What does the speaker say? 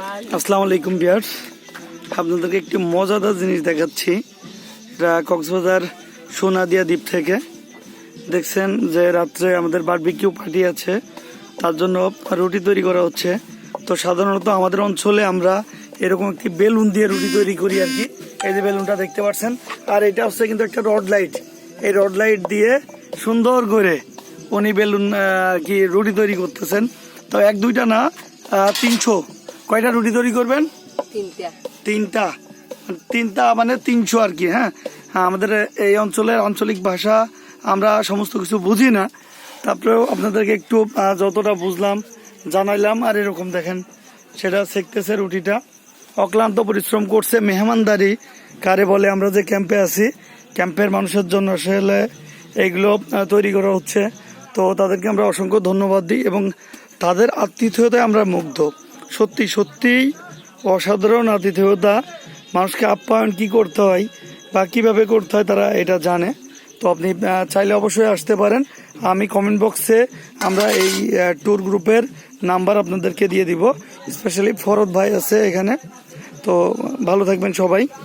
আসসালামু আলাইকুম ভিউয়ার্স, আপনাদেরকে একটি মজাদার জিনিস দেখাচ্ছি। এটা কক্সবাজার সোনাদিয়া দ্বীপ থেকে। দেখছেন যে রাত্রে আমাদের বারবিকিউ পার্টি আছে, তার জন্য রুটি তৈরি করা হচ্ছে। তো সাধারণত আমাদের অঞ্চলে আমরা এরকম একটি বেলুন দিয়ে রুটি তৈরি করি আর কি। এই যে বেলুনটা দেখতে পাচ্ছেন, আর এটা হচ্ছে কিন্তু একটা রড লাইট। এই রড লাইট দিয়ে সুন্দর করে উনি বেলুন কি রুটি তৈরি করতেছেন। তো এক দুইটা না, 300। কয়টা রুটি তৈরি করবেন? তিনটা মানে 300 আর কি। হ্যাঁ, আমাদের এই অঞ্চলের আঞ্চলিক ভাষা আমরা সমস্ত কিছু বুঝি না, তারপরেও আপনাদেরকে একটু যতটা বুঝলাম জানাইলাম। আর এরকম দেখেন, সেটা শিখতেছে রুটিটা, অক্লান্ত পরিশ্রম করছে। মেহমানদারি কারে বলে, আমরা যে ক্যাম্পে আছি, ক্যাম্পের মানুষের জন্য আসলে এইগুলো তৈরি করা হচ্ছে। তো তাদেরকে আমরা অসংখ্য ধন্যবাদ দিই এবং তাদের আতিথেয়তায় আমরা মুগ্ধ। সত্যি সত্যিই অসাধারণ আতিথেয়তা। মানুষকে আপ্যায়ন কি করতে হয় বা কিভাবে করতে হয় তারা এটা জানে। তো আপনি চাইলে অবশ্যই আসতে পারেন। আমি কমেন্ট বক্সে আমরা এই ট্যুর গ্রুপের নাম্বার আপনাদেরকে দিয়ে দিব। স্পেশালি ফরদ ভাই আছে এখানে। তো ভালো থাকবেন সবাই।